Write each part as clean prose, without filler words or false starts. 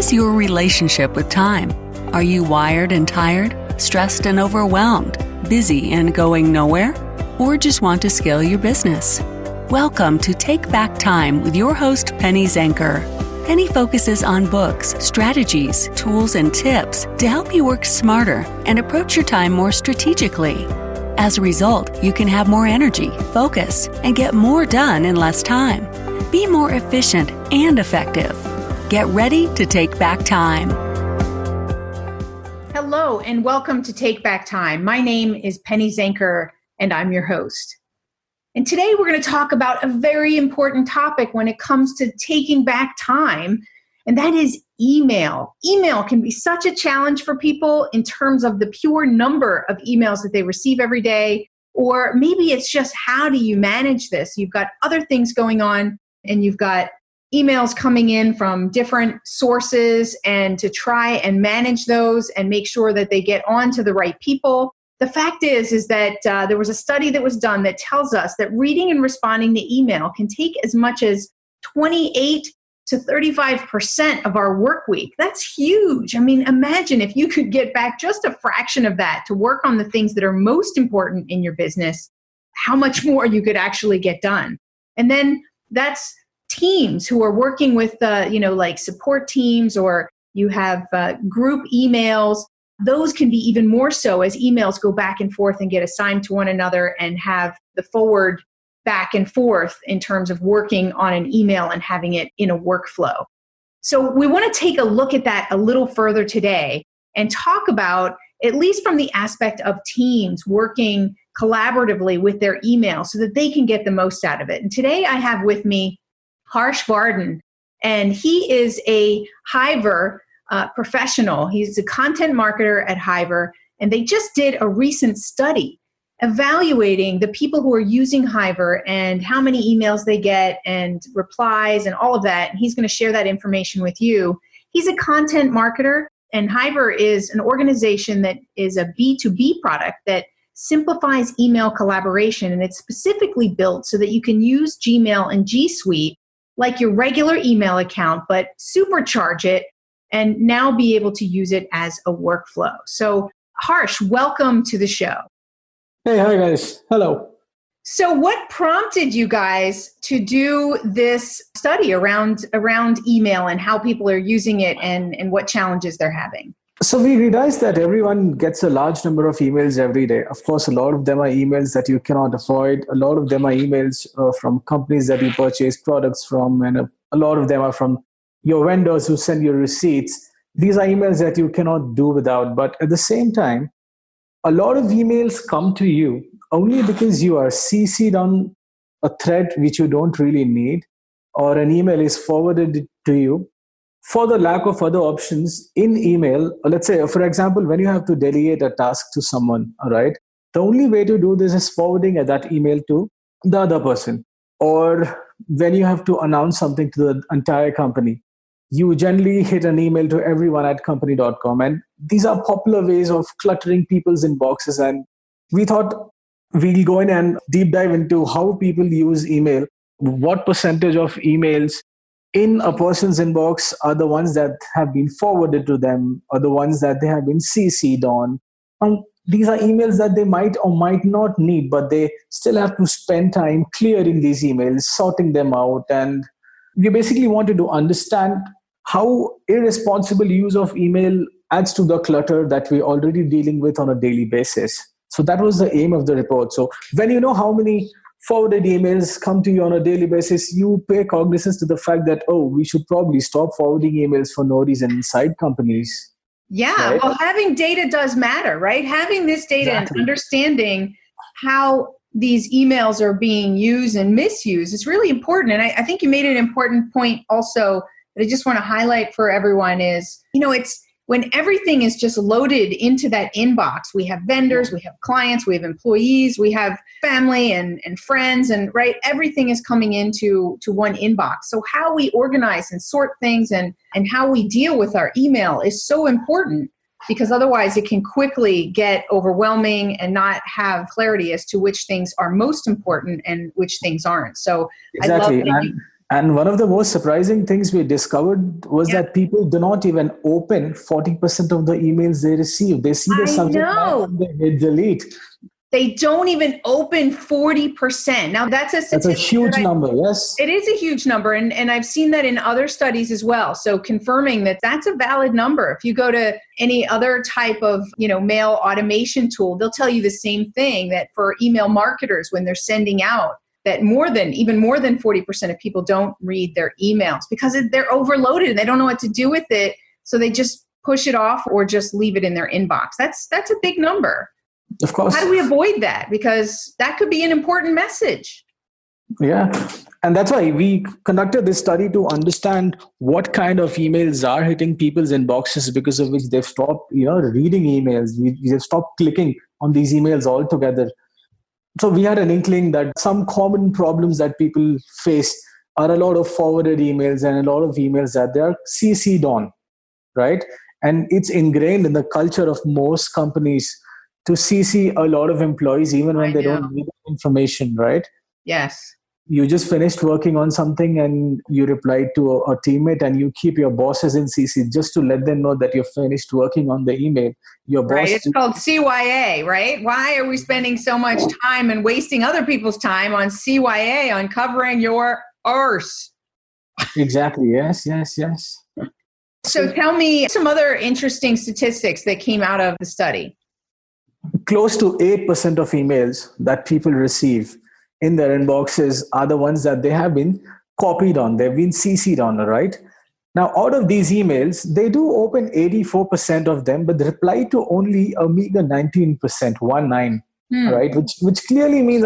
is your relationship with time? Are you wired and tired, stressed and overwhelmed, busy and going nowhere? Or just want to scale your business? Welcome to Take Back Time with your host, Penny Zenker. Penny focuses on books, strategies, tools, and tips to help you work smarter and approach your time more strategically. As a result, you can have more energy, focus, and get more done in less time. Be more efficient and effective. Get ready to take back time. Hello, and welcome to Take Back Time. My name is Penny Zenker, and I'm your host. And today we're going to talk about a very important topic when it comes to taking back time, and that is email. Email can be such a challenge for people in terms of the pure number of emails that they receive every day, or maybe it's just how do you manage this? You've got other things going on, and you've got emails coming in from different sources, and to try and manage those and make sure that they get on to the right people. The fact is that there was a study that was done that tells us that reading and responding to email can take as much as 28 to 35% of our work week. That's huge. I mean, imagine if you could get back just a fraction of that to work on the things that are most important in your business, how much more you could actually get done. And then that's teams who are working with, like support teams, or you have group emails. Those can be even more so as emails go back and forth and get assigned to one another and have the forward back and forth in terms of working on an email and having it in a workflow. So we want to take a look at that a little further today and talk about, at least from the aspect of teams working collaboratively with their email so that they can get the most out of it. And today I have with me Vardhan, and he is a Hiver professional. He's a content marketer at Hiver, and they just did a recent study evaluating the people who are using Hiver and how many emails they get and replies and all of that. And he's going to share that information with you. He's a content marketer, and Hiver is an organization that is a B2B product that simplifies email collaboration, and it's specifically built so that you can use Gmail and G Suite like your regular email account, but supercharge it and now be able to use it as a workflow. So Harsh, welcome to the show. Hey, hi guys. Hello. So what prompted you guys to do this study around email and how people are using it and what challenges they're having? So we realized that everyone gets a large number of emails every day. Of course, a lot of them are emails that you cannot avoid. A lot of them are emails from companies that you purchase products from, and a lot of them are from your vendors who send you receipts. These are emails that you cannot do without. But at the same time, a lot of emails come to you only because you are CC'd on a thread which you don't really need, or an email is forwarded to you for the lack of other options in email. Let's say, for example, when you have to delegate a task to someone, all right, the only way to do this is forwarding that email to the other person. Or when you have to announce something to the entire company, you generally hit an email to everyone at company.com. And these are popular ways of cluttering people's inboxes. And we thought we'll go in and deep dive into how people use email, what percentage of emails in a person's inbox are the ones that have been forwarded to them, or the ones that they have been CC'd on. These are emails that they might or might not need, but they still have to spend time clearing these emails, sorting them out. And we basically wanted to understand how irresponsible use of email adds to the clutter that we're already dealing with on a daily basis. So that was the aim of the report. So when you know how many forwarded emails come to you on a daily basis, you pay cognizance to the fact that, we should probably stop forwarding emails for no reason inside companies. Yeah, right? Well, having data does matter, right? Having this data and understanding how these emails are being used and misused is really important. And I think you made an important point also that I just want to highlight for everyone is, it's when everything is just loaded into that inbox. We have vendors, we have clients, we have employees, we have family and friends, and right, everything is coming into one inbox. So how we organize and sort things and how we deal with our email is so important, because otherwise it can quickly get overwhelming and not have clarity as to which things are most important and which things aren't. So exactly. I love that And one of the most surprising things we discovered was Yeah. that people do not even open 40% of the emails they receive. They see the I subject line know. and they hit delete. They don't even open 40%. Now, that's a That's a statistic huge number, yes. it is a huge number. And I've seen that in other studies as well. So confirming that that's a valid number. If you go to any other type of, mail automation tool, they'll tell you the same thing, that for email marketers, when they're sending out, that even more than 40% of people don't read their emails because they're overloaded and they don't know what to do with it. So they just push it off or just leave it in their inbox. That's a big number. Of course. How do we avoid that? Because that could be an important message. Yeah. And that's why we conducted this study to understand what kind of emails are hitting people's inboxes, because of which they've stopped, reading emails. They've stopped clicking on these emails altogether. So we had an inkling that some common problems that people face are a lot of forwarded emails and a lot of emails that they are CC'd on, right? And it's ingrained in the culture of most companies to CC a lot of employees, even when they don't need information, right? Yes. You just finished working on something and you replied to a teammate, and you keep your bosses in CC just to let them know that you're finished working on the email. Your boss, right. It's called CYA, right? Why are we spending so much time and wasting other people's time on CYA, on covering your arse? Exactly. Yes. So tell me some other interesting statistics that came out of the study. Close to 8% of emails that people receive in their inboxes are the ones that they have been copied on. They've been CC'd on, right? Now, out of these emails, they do open 84% of them, but they reply to only a meager 19%, 19, right? Which clearly means,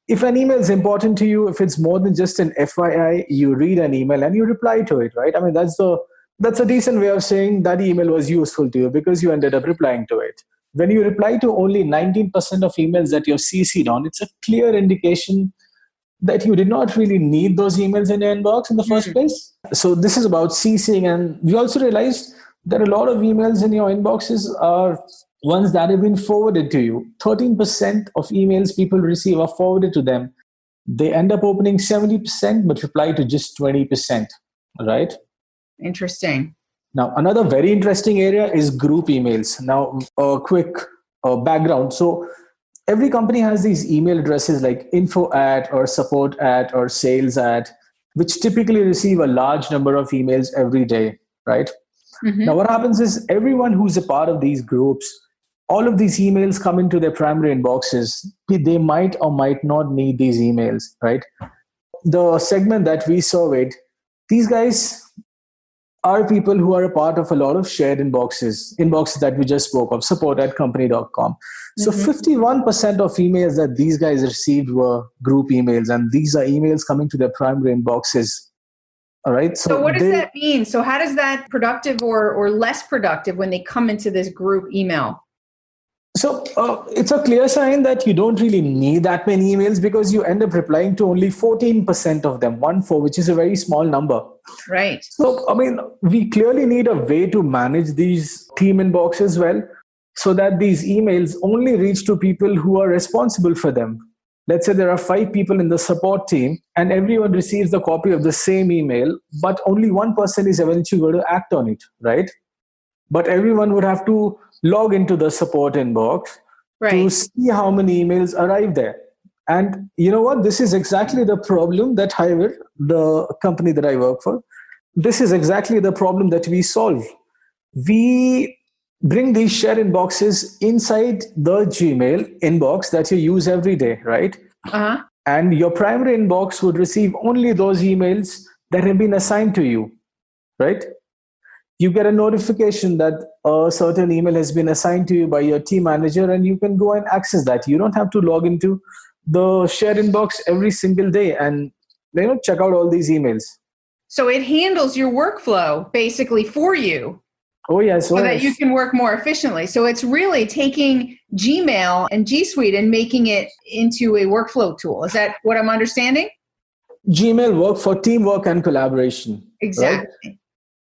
if an email is important to you, if it's more than just an FYI, you read an email and you reply to it, right? That's a decent way of saying that email was useful to you because you ended up replying to it. When you reply to only 19% of emails that you're CC'd on, it's a clear indication that you did not really need those emails in your inbox in the first place. So this is about CCing. And we also realized that a lot of emails in your inboxes are ones that have been forwarded to you. 13% of emails people receive are forwarded to them. They end up opening 70%, but reply to just 20%, right? Interesting. Now, another very interesting area is group emails. Now, a quick background. So every company has these email addresses like info @ or support @ or sales @ which typically receive a large number of emails every day, right? Mm-hmm. Now, what happens is everyone who's a part of these groups, all of these emails come into their primary inboxes. They might or might not need these emails, right? The segment that we surveyed, these guys are people who are a part of a lot of shared inboxes that we just spoke of, support@company.com. So 51% of emails that these guys received were group emails, and these are emails coming to their primary inboxes. All right. So what does that mean? So how does that productive or less productive when they come into this group email? So it's a clear sign that you don't really need that many emails because you end up replying to only 14% of them, 14, which is a very small number. Right. So, we clearly need a way to manage these team inboxes well so that these emails only reach to people who are responsible for them. Let's say there are 5 people in the support team and everyone receives a copy of the same email, but only one person is eventually going to act on it, right? But everyone would have to log into the support inbox to see how many emails arrive there. And you know what? This is exactly the problem that Hiver, the company that I work for, this is exactly the problem that we solve. We bring these shared inboxes inside the Gmail inbox that you use every day, right? Uh-huh. And your primary inbox would receive only those emails that have been assigned to you, right? You get a notification that a certain email has been assigned to you by your team manager, and you can go and access that. You don't have to log into the shared inbox every single day and check out all these emails. So it handles your workflow basically for you. Oh, yes. So that you can work more efficiently. So it's really taking Gmail and G Suite and making it into a workflow tool. Is that what I'm understanding? Gmail work for teamwork and collaboration. Exactly. Right?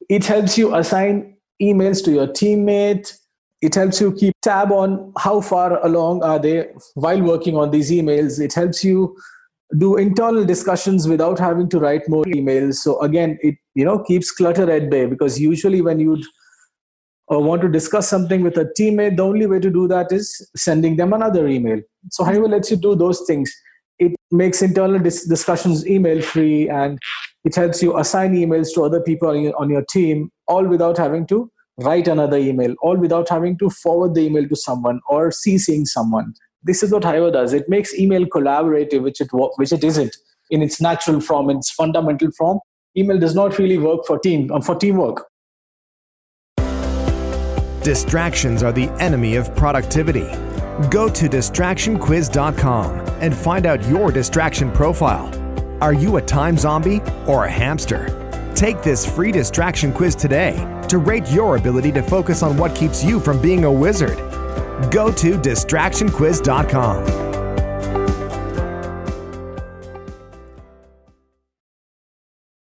It helps you assign emails to your teammate. It helps you keep tab on how far along are they while working on these emails. It helps you do internal discussions without having to write more emails. So again, it keeps clutter at bay, because usually when you want to discuss something with a teammate, the only way to do that is sending them another email. So Hive lets you do those things. It makes internal discussions email free, and it helps you assign emails to other people on your team, all without having to write another email, all without having to forward the email to someone or CCing someone. This is what Hive does. It makes email collaborative, which it isn't in its natural form, in its fundamental form. Email does not really work for teamwork. Distractions are the enemy of productivity. Go to distractionquiz.com and find out your distraction profile. Are you a time zombie or a hamster? Take this free distraction quiz today to rate your ability to focus on what keeps you from being a wizard. Go to distractionquiz.com.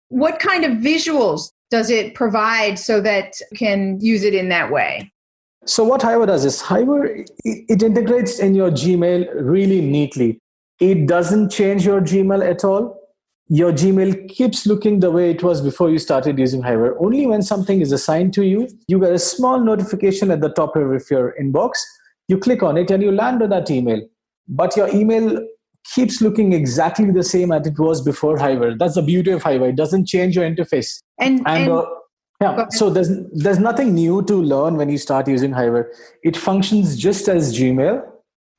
What kind of visuals does it provide so that you can use it in that way? So what Hive does is it integrates in your Gmail really neatly. It doesn't change your Gmail at all. Your Gmail keeps looking the way it was before you started using Hive. Only when something is assigned to you, you get a small notification at the top of your inbox. You click on it and you land on that email. But your email keeps looking exactly the same as it was before Hive. That's the beauty of Hive. It doesn't change your interface. So there's nothing new to learn when you start using Hive. It functions just as Gmail.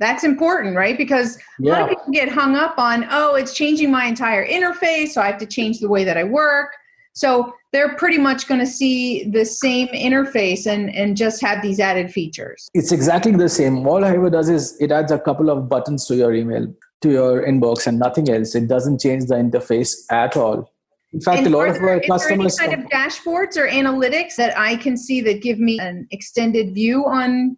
That's important, right? Because a lot of people get hung up on, it's changing my entire interface, so I have to change the way that I work. So they're pretty much going to see the same interface and just have these added features. It's exactly the same. All Hive does is it adds a couple of buttons to your email, to your inbox, and nothing else. It doesn't change the interface at all. In fact, a lot of our customers... Is there any kind of dashboards or analytics that I can see that give me an extended view on?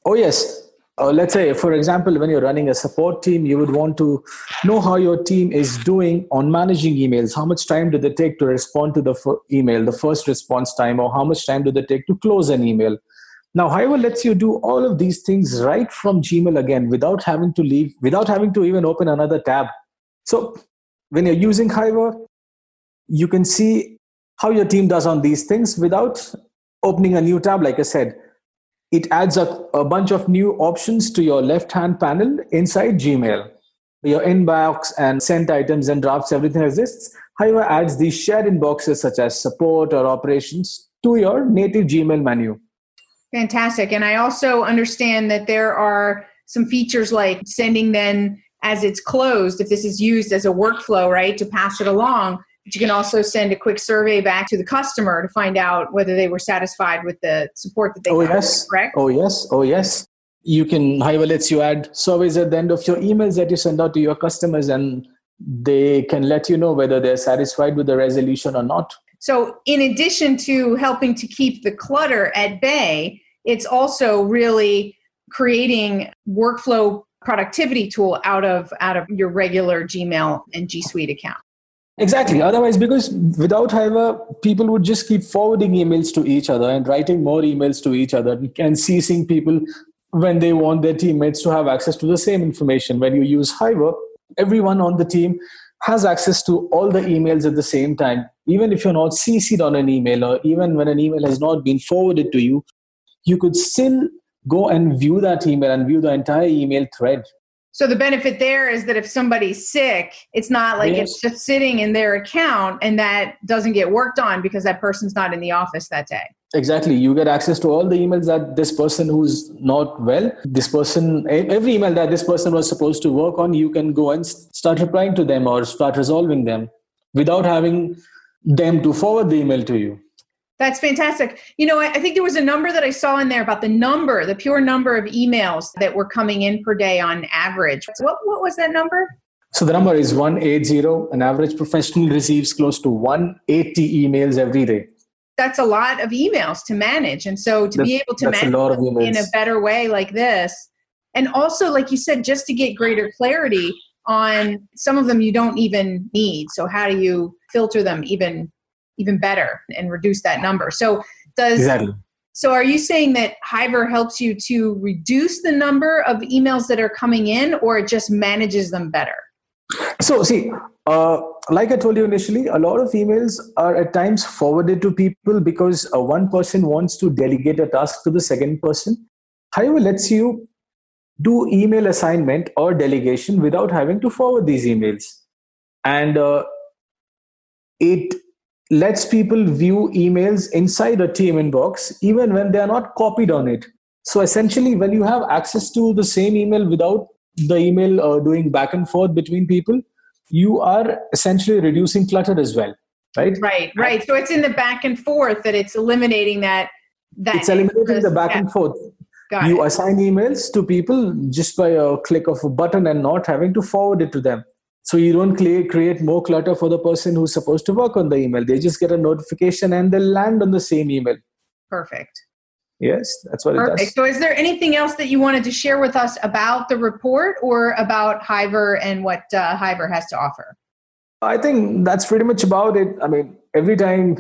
Oh, yes. Let's say, for example, when you're running a support team, you would want to know how your team is doing on managing emails. How much time do they take to respond to the email, the first response time, or how much time do they take to close an email? Now, Hive lets you do all of these things right from Gmail again, without having to even open another tab. So when you're using Hive, you can see how your team does on these things without opening a new tab. Like I said, it adds a bunch of new options to your left-hand panel inside Gmail. Your inbox and sent items and drafts, everything exists. Hive adds these shared inboxes such as support or operations to your native Gmail menu. Fantastic. And I also understand that there are some features like sending then as it's closed, if this is used as a workflow, right, to pass it along. But you can also send a quick survey back to the customer to find out whether they were satisfied with the support that they got. Yes. Correct? Oh, yes. Hive lets you add surveys at the end of your emails that you send out to your customers, and they can let you know whether they're satisfied with the resolution or not. So in addition to helping to keep the clutter at bay, it's also really creating workflow productivity tool out of your regular Gmail and G Suite account. Exactly. Otherwise, because without Hive, people would just keep forwarding emails to each other and writing more emails to each other and ceasing people when they want their teammates to have access to the same information. When you use Hive, everyone on the team has access to all the emails at the same time. Even if you're not CC'd on an email, or even when an email has not been forwarded to you, you could still go and view that email and view the entire email thread. So the benefit there is that if somebody's sick, it's not like it's just sitting in their account and that doesn't get worked on because that person's not in the office that day. Exactly. You get access to all the emails that this person who's not well, every email that this person was supposed to work on, you can go and start replying to them or start resolving them without having them to forward the email to you. That's fantastic. I think there was a number that I saw in there about the pure number of emails that were coming in per day on average. So what was that number? So the number is 180. An average professional receives close to 180 emails every day. That's a lot of emails to manage. And so to be able to manage them in a better way like this, and also, like you said, just to get greater clarity on some of them you don't even need. So how do you filter them even better and reduce that number? So are you saying that Hive helps you to reduce the number of emails that are coming in, or it just manages them better? So, see, like I told you initially, a lot of emails are at times forwarded to people because one person wants to delegate a task to the second person. However, lets you do email assignment or delegation without having to forward these emails. And it lets people view emails inside a team inbox even when they are not copied on it. So essentially, when you have access to the same email without the email doing back and forth between people, you are essentially reducing clutter as well, right? Right. So it's in the back and forth that it's eliminating that It's eliminating the back and forth. Got You it. assign emails to people just by a click of a button and not having to forward it to them. So you don't create more clutter for the person who's supposed to work on the email. They just get a notification and they land on the same email. Perfect. Yes, that's what it does. So is there anything else that you wanted to share with us about the report or about Hiver and what Hiver has to offer? I think that's pretty much about it. I mean, every time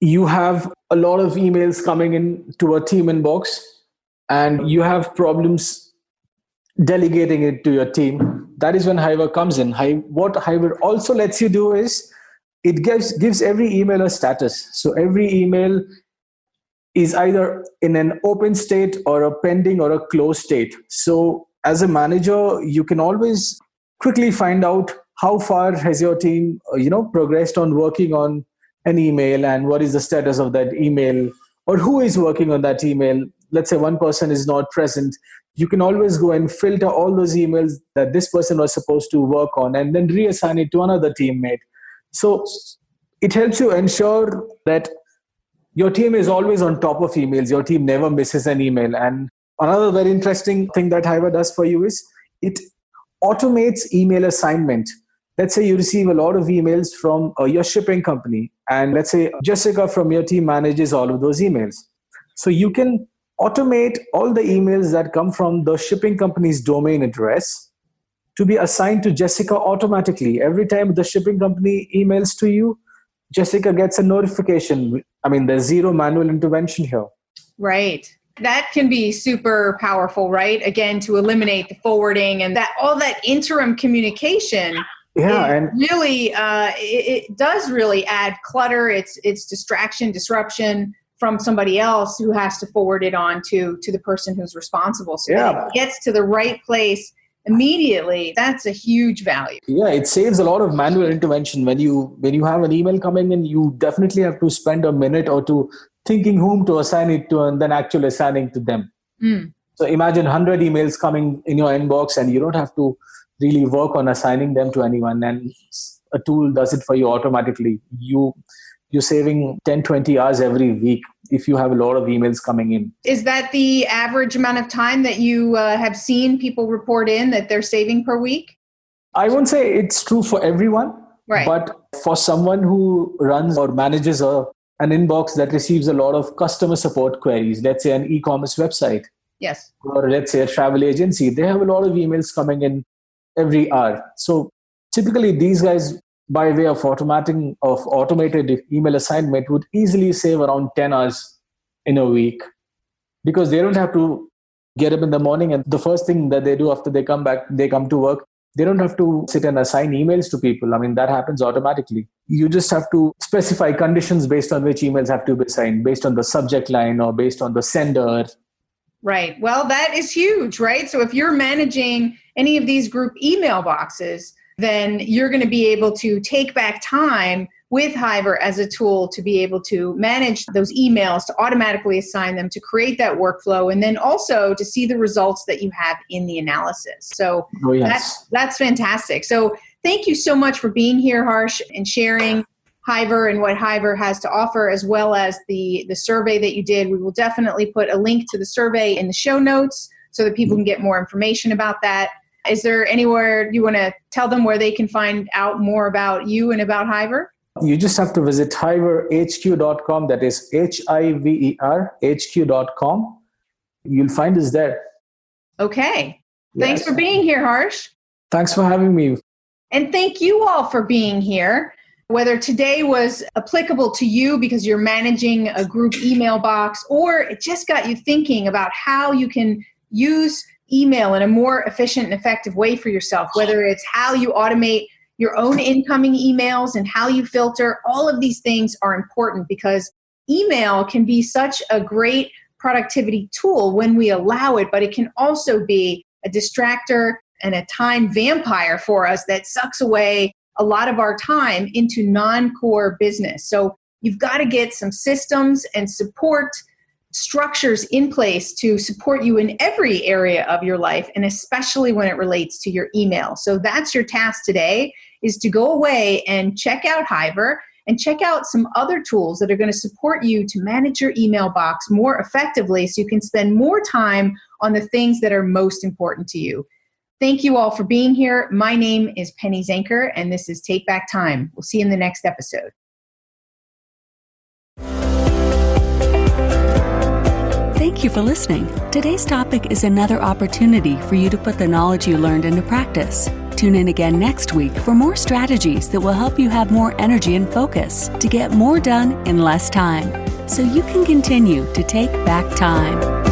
you have a lot of emails coming in to a team inbox and you have problems delegating it to your team, that is when Hiver comes in. What Hiver also lets you do is it gives every email a status. So every email is either in an open state or a pending or a closed state. So as a manager, you can always quickly find out how far has your team progressed on working on an email and what is the status of that email or who is working on that email. Let's say one person is not present. You can always go and filter all those emails that this person was supposed to work on and then reassign it to another teammate. So it helps you ensure that your team is always on top of emails. Your team never misses an email. And another very interesting thing that Hiver does for you is it automates email assignment. Let's say you receive a lot of emails from your shipping company. And let's say Jessica from your team manages all of those emails. So you can automate all the emails that come from the shipping company's domain address to be assigned to Jessica automatically. Every time the shipping company emails to you, Jessica gets a notification. I mean, there's zero manual intervention here. Right. That can be super powerful, right? Again, to eliminate the forwarding and that all that interim communication. Yeah, and really, it does really add clutter. It's distraction, disruption from somebody else who has to forward it on to the person who's responsible. So that it gets to the right place immediately. That's a huge value. Yeah, it saves a lot of manual intervention. When you have an email coming in, you definitely have to spend a minute or two thinking whom to assign it to and then actually assigning to them. So imagine 100 emails coming in your inbox and you don't have to really work on assigning them to anyone, and a tool does it for you automatically. You're saving 10-20 hours every week if you have a lot of emails coming in. Is that the average amount of time that you have seen people report in that they're saving per week? I won't say it's true for everyone, right. But for someone who runs or manages an inbox that receives a lot of customer support queries, let's say an e-commerce website, yes, or let's say a travel agency, they have a lot of emails coming in every hour. So typically these guys, by way of automated email assignment, would easily save around 10 hours in a week because they don't have to get up in the morning and the first thing that they do after they come to work, they don't have to sit and assign emails to people. I mean, that happens automatically. You just have to specify conditions based on which emails have to be assigned, based on the subject line or based on the sender. Right. Well, that is huge, right? So if you're managing any of these group email boxes, then you're going to be able to take back time with Hiver as a tool to be able to manage those emails, to automatically assign them, to create that workflow, and then also to see the results that you have in the analysis. So that's fantastic. So thank you so much for being here, Harsh, and sharing Hiver and what Hiver has to offer, as well as the survey that you did. We will definitely put a link to the survey in the show notes so that people can get more information about that. Is there anywhere you want to tell them where they can find out more about you and about Hiver? You just have to visit hiverhq.com. That is HIVERHQ.com. You'll find us there. Okay. Thanks for being here, Harsh. Thanks for having me. And thank you all for being here. Whether today was applicable to you because you're managing a group email box, or it just got you thinking about how you can use email in a more efficient and effective way for yourself, whether it's how you automate your own incoming emails and how you filter. All of these things are important because email can be such a great productivity tool when we allow it, but it can also be a distractor and a time vampire for us that sucks away a lot of our time into non-core business. So you've got to get some systems and support structures in place to support you in every area of your life, and especially when it relates to your email. So that's your task today, is to go away and check out Hiver and check out some other tools that are going to support you to manage your email box more effectively so you can spend more time on the things that are most important to you. Thank you all for being here. My name is Penny Zanker, and this is Take Back Time. We'll see you in the next episode. Thank you for listening. Today's topic is another opportunity for you to put the knowledge you learned into practice. Tune in again next week for more strategies that will help you have more energy and focus to get more done in less time, so you can continue to take back time.